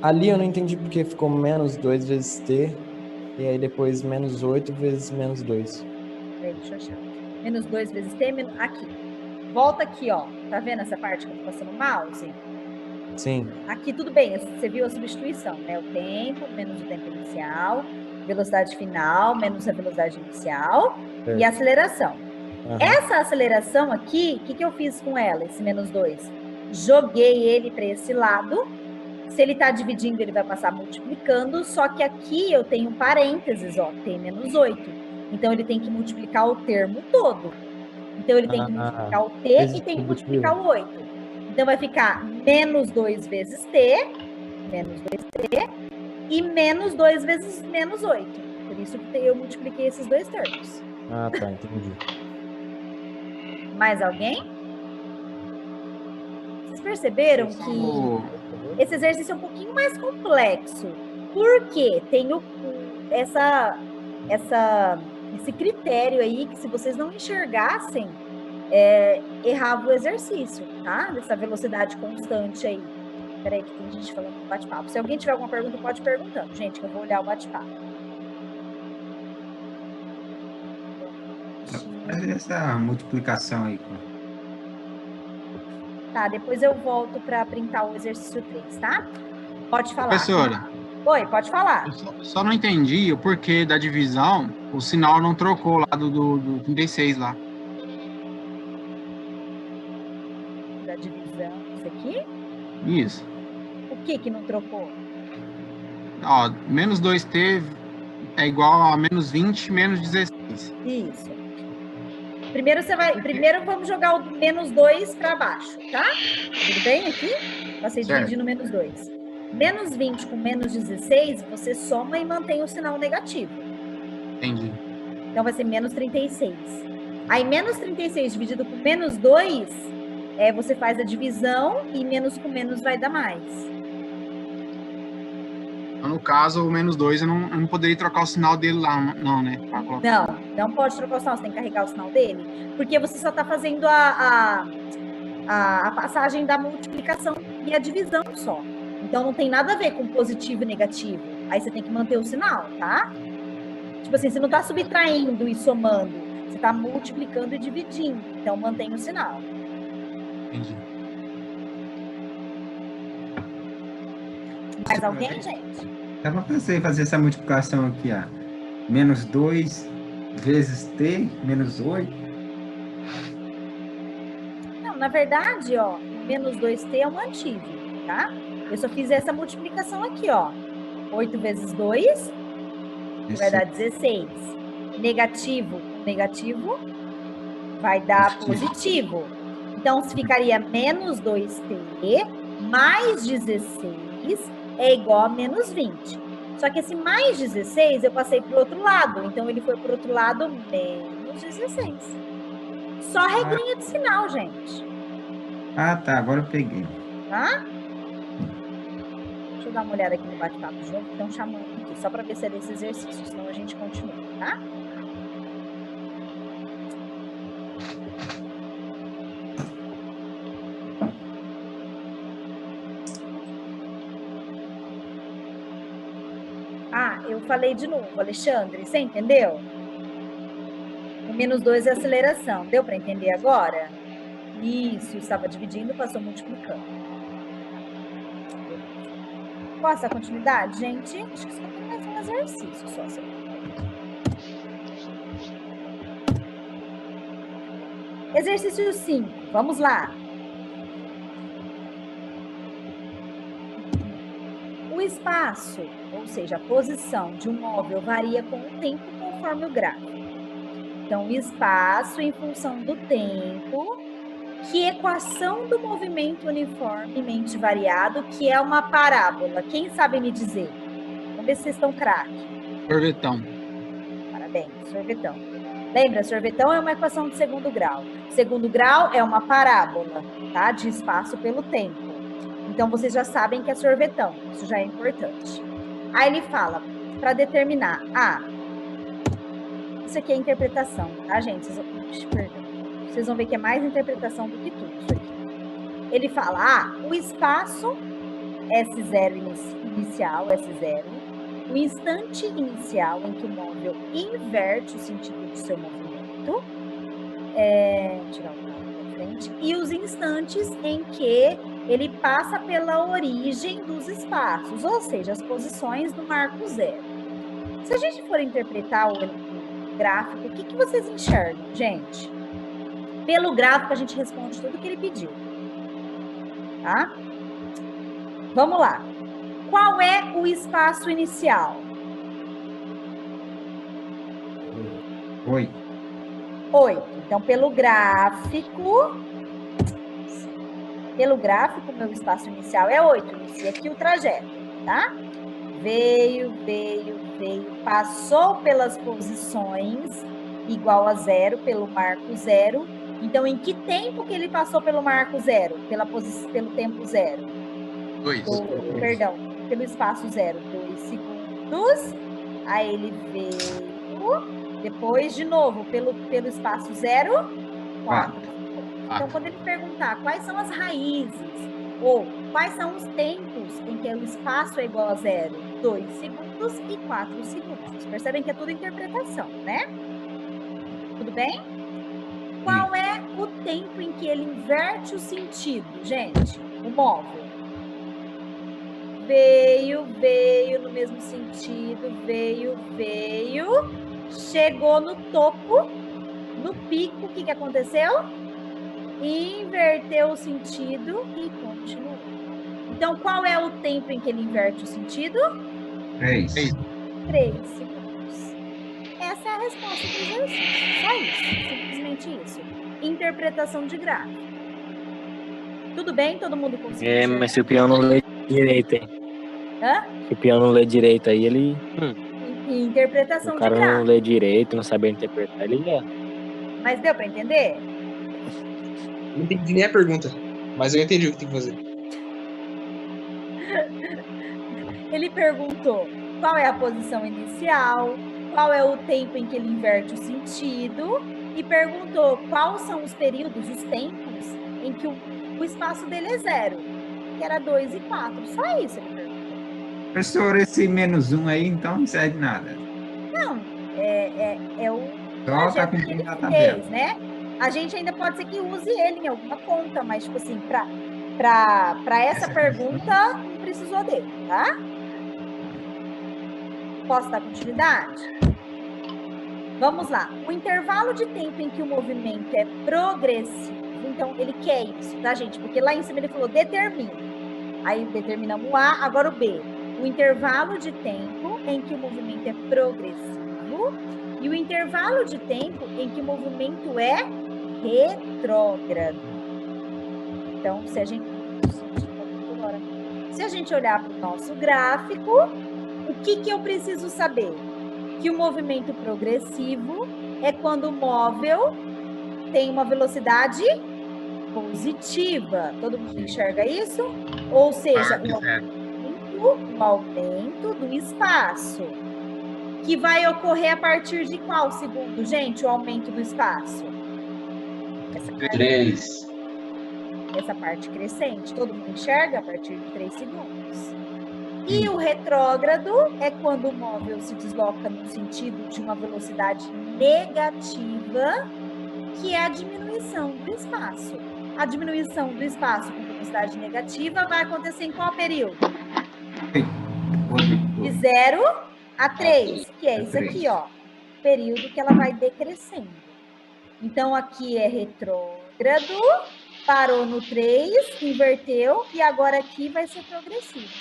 ali eu não entendi porque ficou menos 2 vezes t, e aí depois menos 8 vezes menos 2. Peraí, deixa eu achar. Menos 2 vezes t, aqui. Volta aqui, ó. Tá vendo essa parte que eu tô passando o mouse? Sim. Aqui tudo bem, você viu a substituição, né? O tempo, menos o tempo inicial, velocidade final, menos a velocidade inicial e a aceleração. Essa aceleração aqui, o que eu fiz com ela, esse menos 2? Joguei ele para esse lado. Se ele está dividindo, ele vai passar multiplicando, só que aqui eu tenho parênteses, ó, tem menos 8. Então, ele tem que multiplicar o termo todo. Então, ele tem que multiplicar o t e tem que multiplicar o 8. Então, vai ficar menos 2 vezes t, menos 2t, e menos 2 vezes menos 8. Por isso que eu multipliquei esses dois termos. Ah, tá, entendi. Mais alguém? Vocês perceberam que esse exercício é um pouquinho mais complexo? Porque tem esse critério aí que se vocês não enxergassem, errava o exercício, tá? Dessa velocidade constante aí. Peraí que tem gente falando no bate-papo. Se alguém tiver alguma pergunta, pode ir perguntando, gente, que eu vou olhar o bate-papo. Faz essa multiplicação aí. Tá, depois eu volto para printar o exercício 3, tá? Pode falar. Professora. Oi, pode falar. Eu só não entendi o porquê da divisão, o sinal não trocou lá do 36 lá. Da divisão, isso aqui? Isso. O que não trocou? Ó, menos 2t é igual a menos 20 menos 16. Isso. Primeiro vamos jogar o menos 2 para baixo, tá? Tudo bem aqui? Você dividir no menos 2. Menos 20 com menos 16, você soma e mantém o sinal negativo. Entendi. Então vai ser menos 36. Aí menos 36 dividido por menos 2, você faz a divisão e menos com menos vai dar mais. Então, no caso, o menos 2 eu não poderia trocar o sinal dele lá, não, né? Não pode trocar o sinal, você tem que carregar o sinal dele, porque você só está fazendo a passagem da multiplicação e a divisão só. Então, não tem nada a ver com positivo e negativo. Aí você tem que manter o sinal, tá? Tipo assim, você não está subtraindo e somando, você está multiplicando e dividindo. Então, mantém o sinal. Entendi. Mais alguém, gente? Dá para fazer essa multiplicação aqui, ó. Menos 2 vezes t, menos 8. Não, na verdade, ó, menos 2t é um antigo, tá? Eu só fiz essa multiplicação aqui, ó. 8 vezes 2 vai dar 16. Negativo com negativo vai dar positivo. Então, ficaria menos 2t mais 16 é igual a menos 20. Só que esse mais 16 eu passei para o outro lado. Então, ele foi para o outro lado menos 16. Só regrinha de sinal, gente. Ah, tá. Agora eu peguei. Tá? Deixa eu dar uma olhada aqui no bate-papo de novo. Estão chamando aqui, só para ver se é desse exercício. Senão a gente continua, tá? Ah, eu falei de novo, Alexandre, você entendeu? O menos 2 é aceleração. Deu para entender agora? Isso, estava dividindo, passou multiplicando. Posso dar continuidade, gente? Acho que isso aqui é mais um exercício só. Exercício 5, vamos lá. O espaço, ou seja, a posição de um móvel varia com o tempo conforme o gráfico. Então, o espaço em função do tempo, que equação do movimento uniformemente variado, que é uma parábola. Quem sabe me dizer? Vamos ver se vocês estão craque. Sorvetão. Parabéns, sorvetão. Lembra, sorvetão é uma equação de segundo grau. Segundo grau é uma parábola, tá? De espaço pelo tempo. Então, vocês já sabem que é sorvetão. Isso já é importante. Aí ele fala, para determinar, isso aqui é interpretação, tá, gente? Vocês vão ver que é mais interpretação do que tudo isso aqui. Ele fala, o espaço S0 inicial, S0, o instante inicial em que o móvel inverte o sentido do seu movimento, tirar o lado da frente, e os instantes em que ele passa pela origem dos espaços, ou seja, as posições do marco zero. Se a gente for interpretar o gráfico, o que vocês enxergam, gente? Pelo gráfico, a gente responde tudo que ele pediu. Tá? Vamos lá. Qual é o espaço inicial? 8. 8. Então, pelo gráfico, meu espaço inicial é 8. Inicia aqui o trajeto, tá? Veio, passou pelas posições igual a 0, pelo marco 0. Então, em que tempo que ele passou pelo marco 0? Pelo tempo 0? 2. Perdão, pelo espaço 0, 2 segundos. Aí ele veio, depois de novo, pelo espaço 0, 4. Então, quando ele perguntar quais são as raízes, ou quais são os tempos em que o espaço é igual a 0, 2 segundos e 4 segundos. Percebem que é tudo interpretação, né? Tudo bem? Qual é o tempo em que ele inverte o sentido, gente? O móvel. Veio no mesmo sentido, veio, chegou no topo, no pico, o que aconteceu? Inverteu o sentido e continuou. Então, qual é o tempo em que ele inverte o sentido? 3. 3 segundos. Essa é a resposta do exercício. Só isso. Simplesmente isso. Interpretação de gráfico. Tudo bem? Todo mundo conseguiu? Mas se o peão não lê direito, hein? Hã? Se o peão não lê direito aí, ele... Interpretação o de cara gráfico. não lê direito, não sabe interpretar, ele lê. Mas deu para entender? Não entendi nem a pergunta, mas eu entendi o que tem que fazer. Ele perguntou qual é a posição inicial, qual é o tempo em que ele inverte o sentido e perguntou quais são os períodos, os tempos em que o espaço dele é 0, que era 2 e 4. Só isso ele perguntou. Professor, esse menos 1 aí, então não serve nada. Não, é o Só tá trajeto que ele cumprindo a tabela. fez, né? A gente ainda pode ser que use ele em alguma conta, mas, tipo assim, para essa pergunta, não precisou dele, tá? Posso dar continuidade? Vamos lá. O intervalo de tempo em que o movimento é progressivo, então ele quer isso, tá, gente? Porque lá em cima ele falou determina. Aí determinamos o A, agora o B. O intervalo de tempo em que o movimento é progressivo e o intervalo de tempo em que o movimento é retrógrado. Então, se a gente olhar para o nosso gráfico, o que eu preciso saber? Que o movimento progressivo é quando o móvel tem uma velocidade positiva. Todo mundo enxerga isso? Ou seja, o aumento do espaço. Que vai ocorrer a partir de qual segundo, gente, o aumento do espaço? 3. Essa parte crescente. Todo mundo enxerga a partir de 3 segundos. E o retrógrado é quando o móvel se desloca no sentido de uma velocidade negativa, que é a diminuição do espaço. A diminuição do espaço com velocidade negativa vai acontecer em qual período? De 0 a 3, que é isso aqui, ó. Período que ela vai decrescendo. Então, aqui é retrógrado, parou no 3, inverteu, e agora aqui vai ser progressivo.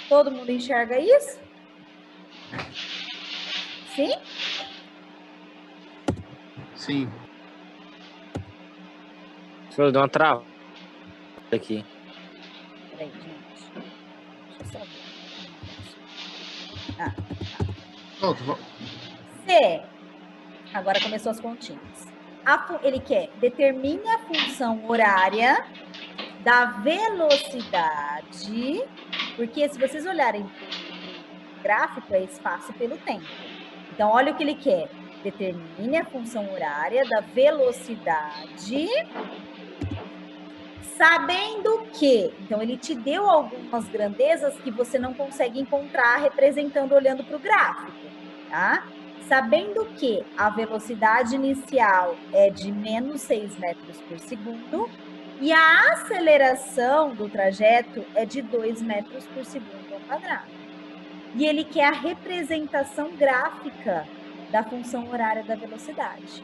Todo mundo enxerga isso? Sim? Sim. Professor, deu uma trava aqui. Peraí, gente. Deixa eu só ver. Pronto, C. Agora começou as continhas. Ele quer determine a função horária da velocidade, porque se vocês olharem o gráfico, é espaço pelo tempo. Então, olha o que ele quer. Determine a função horária da velocidade, sabendo que... Então, ele te deu algumas grandezas que você não consegue encontrar representando olhando para o gráfico, tá? Sabendo que a velocidade inicial é de menos 6 metros por segundo e a aceleração do trajeto é de 2 metros por segundo ao quadrado. E ele quer a representação gráfica da função horária da velocidade.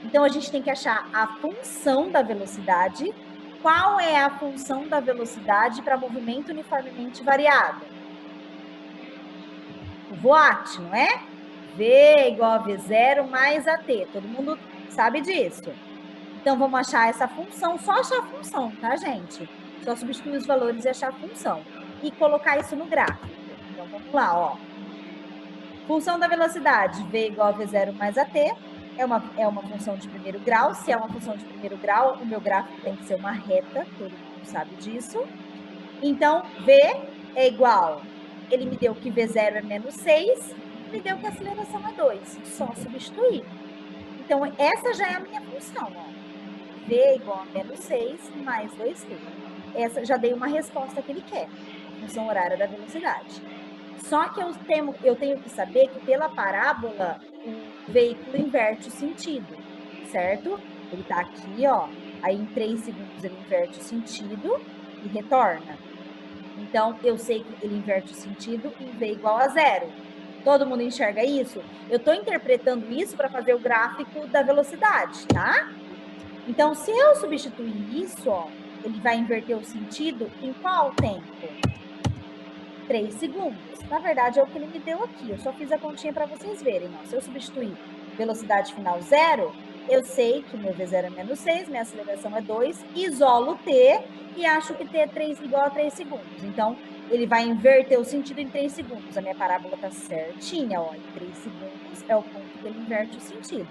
Então, a gente tem que achar a função da velocidade. Qual é a função da velocidade para movimento uniformemente variado? O voat, não é? V igual a V0 mais AT. Todo mundo sabe disso. Então, vamos achar essa função. Só achar a função, tá, gente? Só substituir os valores e achar a função. E colocar isso no gráfico. Então, vamos lá, ó. Função da velocidade, V igual a V0 mais AT. É uma função de primeiro grau. Se é uma função de primeiro grau, o meu gráfico tem que ser uma reta. Todo mundo sabe disso. Então, V é igual... Ele me deu que V0 é menos 6. Me deu que a aceleração é 2. Só substituir. Então, essa já é a minha função, ó. V igual a menos 6 mais 2t. Essa já dei uma resposta que ele quer. Função horária da velocidade. Só que eu tenho que saber que pela parábola o veículo inverte o sentido, certo? Ele tá aqui, ó. Aí em 3 segundos ele inverte o sentido e retorna. Então, eu sei que ele inverte o sentido em V igual a 0. Todo mundo enxerga isso? Eu estou interpretando isso para fazer o gráfico da velocidade, tá? Então, se eu substituir isso, ó, ele vai inverter o sentido em qual tempo? 3 segundos. Na verdade, é o que ele me deu aqui. Eu só fiz a continha para vocês verem. Ó. Se eu substituir velocidade final 0, eu sei que meu V0 é menos 6, minha aceleração é 2, isolo T e acho que T é igual a 3 segundos. Então, ele vai inverter o sentido em 3 segundos. A minha parábola está certinha, ó. Em 3 segundos é o ponto que ele inverte o sentido.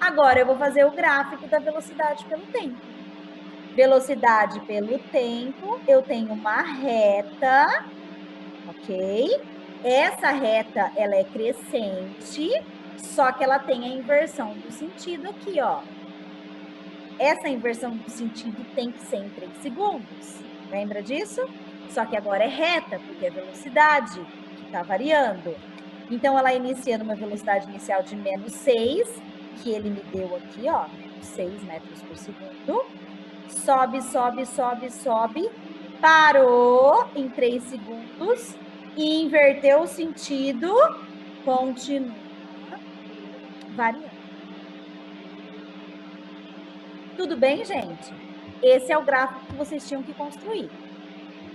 Agora, eu vou fazer o gráfico da velocidade pelo tempo. Velocidade pelo tempo, eu tenho uma reta, ok? Essa reta, ela é crescente, só que ela tem a inversão do sentido aqui, ó. Essa inversão do sentido tem que ser em 3 segundos. Lembra disso? Só que agora é reta, porque é velocidade que está variando. Então, ela inicia numa velocidade inicial de menos 6, que ele me deu aqui, ó, 6 metros por segundo. Sobe, sobe, sobe, sobe. Parou em 3 segundos e inverteu o sentido. Continua variando. Tudo bem, gente? Esse é o gráfico que vocês tinham que construir.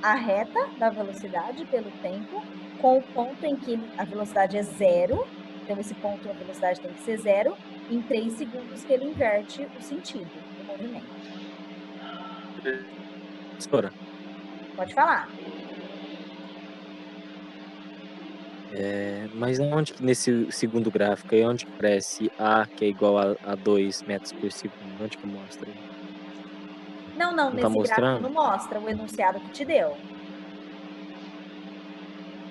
A reta da velocidade pelo tempo, com o ponto em que a velocidade é 0. Então, esse ponto, a velocidade tem que ser 0, em 3 segundos que ele inverte o sentido do movimento. Professora, Pode falar. mas onde que nesse segundo gráfico aí, onde que aparece A, que é igual a 2 metros por segundo? Onde que mostra aí? Não, Não nesse tá gráfico mostrando? não mostra o enunciado que te deu.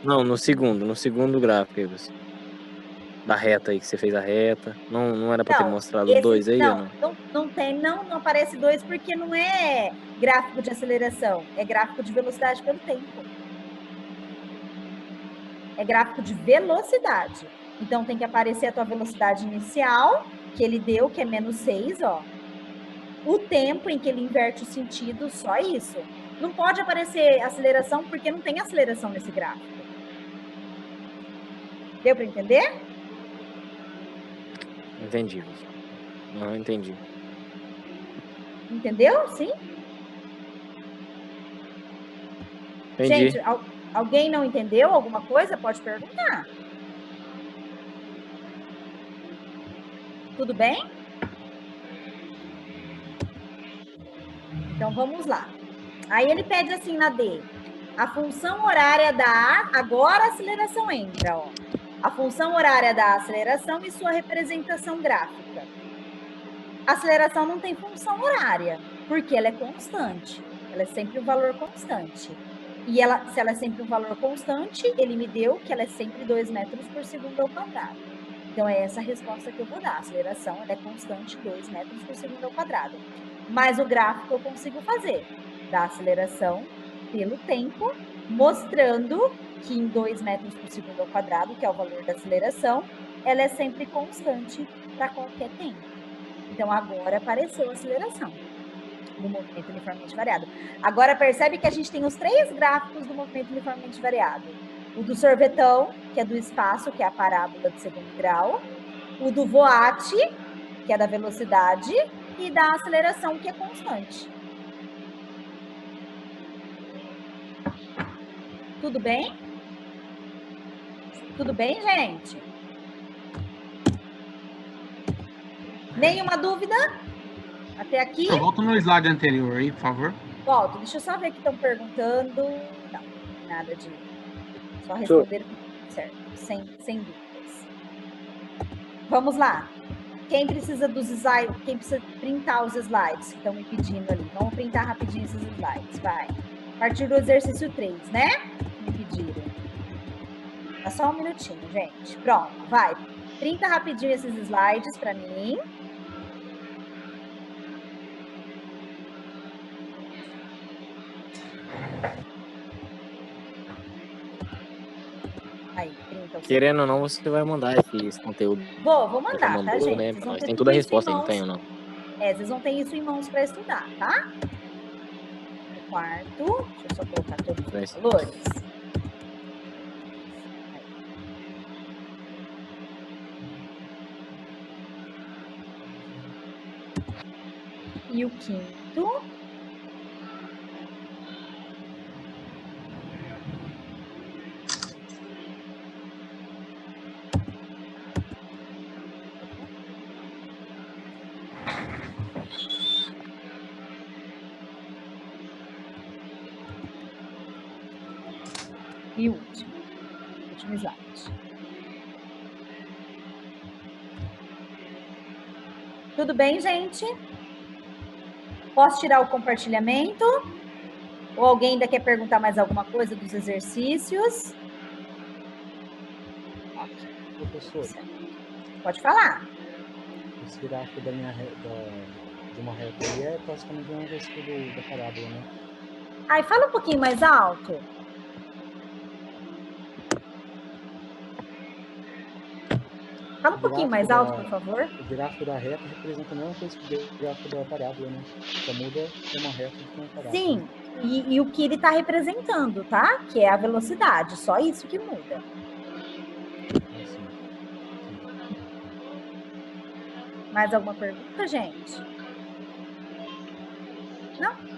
Não, no segundo gráfico aí, você. Da reta aí, que você fez a reta. Não era pra ter mostrado esse, 2 aí ou não? não tem, não aparece 2 porque não é gráfico de aceleração, é gráfico de velocidade pelo tempo. É gráfico de velocidade. Então, tem que aparecer a tua velocidade inicial, que ele deu, que é menos 6, ó. O tempo em que ele inverte o sentido, só isso. Não pode aparecer aceleração, porque não tem aceleração nesse gráfico. Deu para entender? Entendi. Não, entendi. Entendeu? Sim? Entendi. Gente, alguém não entendeu alguma coisa? Pode perguntar. Tudo bem? Então, vamos lá. Aí ele pede assim na D. A função horária da... Agora a aceleração entra, ó. A função horária da aceleração e sua representação gráfica. A aceleração não tem função horária, porque ela é constante. Ela é sempre um valor constante. E ela, se ela é sempre um valor constante, ele me deu que ela é sempre 2 metros por segundo ao quadrado. Então, é essa a resposta que eu vou dar. A aceleração ela é constante, 2 metros por segundo ao quadrado. Mas o gráfico eu consigo fazer da aceleração pelo tempo, mostrando que em 2 metros por segundo ao quadrado, que é o valor da aceleração, ela é sempre constante para qualquer tempo. Então, agora apareceu a aceleração do movimento uniformemente variado. Agora, percebe que a gente tem os 3 gráficos do movimento uniformemente variado. O do sorvetão, que é do espaço, que é a parábola de segundo grau. O do voate, que é da velocidade. E da aceleração, que é constante. Tudo bem? Tudo bem, gente? Nenhuma dúvida? Até aqui? Eu volto no slide anterior aí, por favor. Volto. Deixa eu só ver que estão perguntando. Não, nada de... Só responder certo, sem dúvidas. Vamos lá. Quem precisa dos slides, quem precisa printar os slides que estão me pedindo ali? Vamos printar rapidinho esses slides, vai. A partir do exercício 3, né? Me pediram. Tá só um minutinho, gente. Pronto, vai. Printa rapidinho esses slides para mim. Aí, printa. Querendo ou não, você vai mandar esse conteúdo. Vou mandar, tá, gente? Né? Vocês vão Nós ter tem tudo toda a isso em resposta aí, não mãos. tem ou não? Vocês vão ter isso em mãos para estudar, tá? No quarto, deixa eu só colocar todos os valores. E o quinto. E o último slide. Tudo bem, gente? Posso tirar o compartilhamento? Ou alguém ainda quer perguntar mais alguma coisa dos exercícios? Professor, Pode falar. esse gráfico de uma reta aí é praticamente uma versão da parábola, né? Ai, fala um pouquinho mais alto. Fala um pouquinho mais alto, por favor. O gráfico da reta representa a mesma coisa que o gráfico da variável, né? Só muda de uma reta de uma variável. Sim, e o que ele está representando, tá? Que é a velocidade, só isso que muda. Assim. Mais alguma pergunta, gente? Não?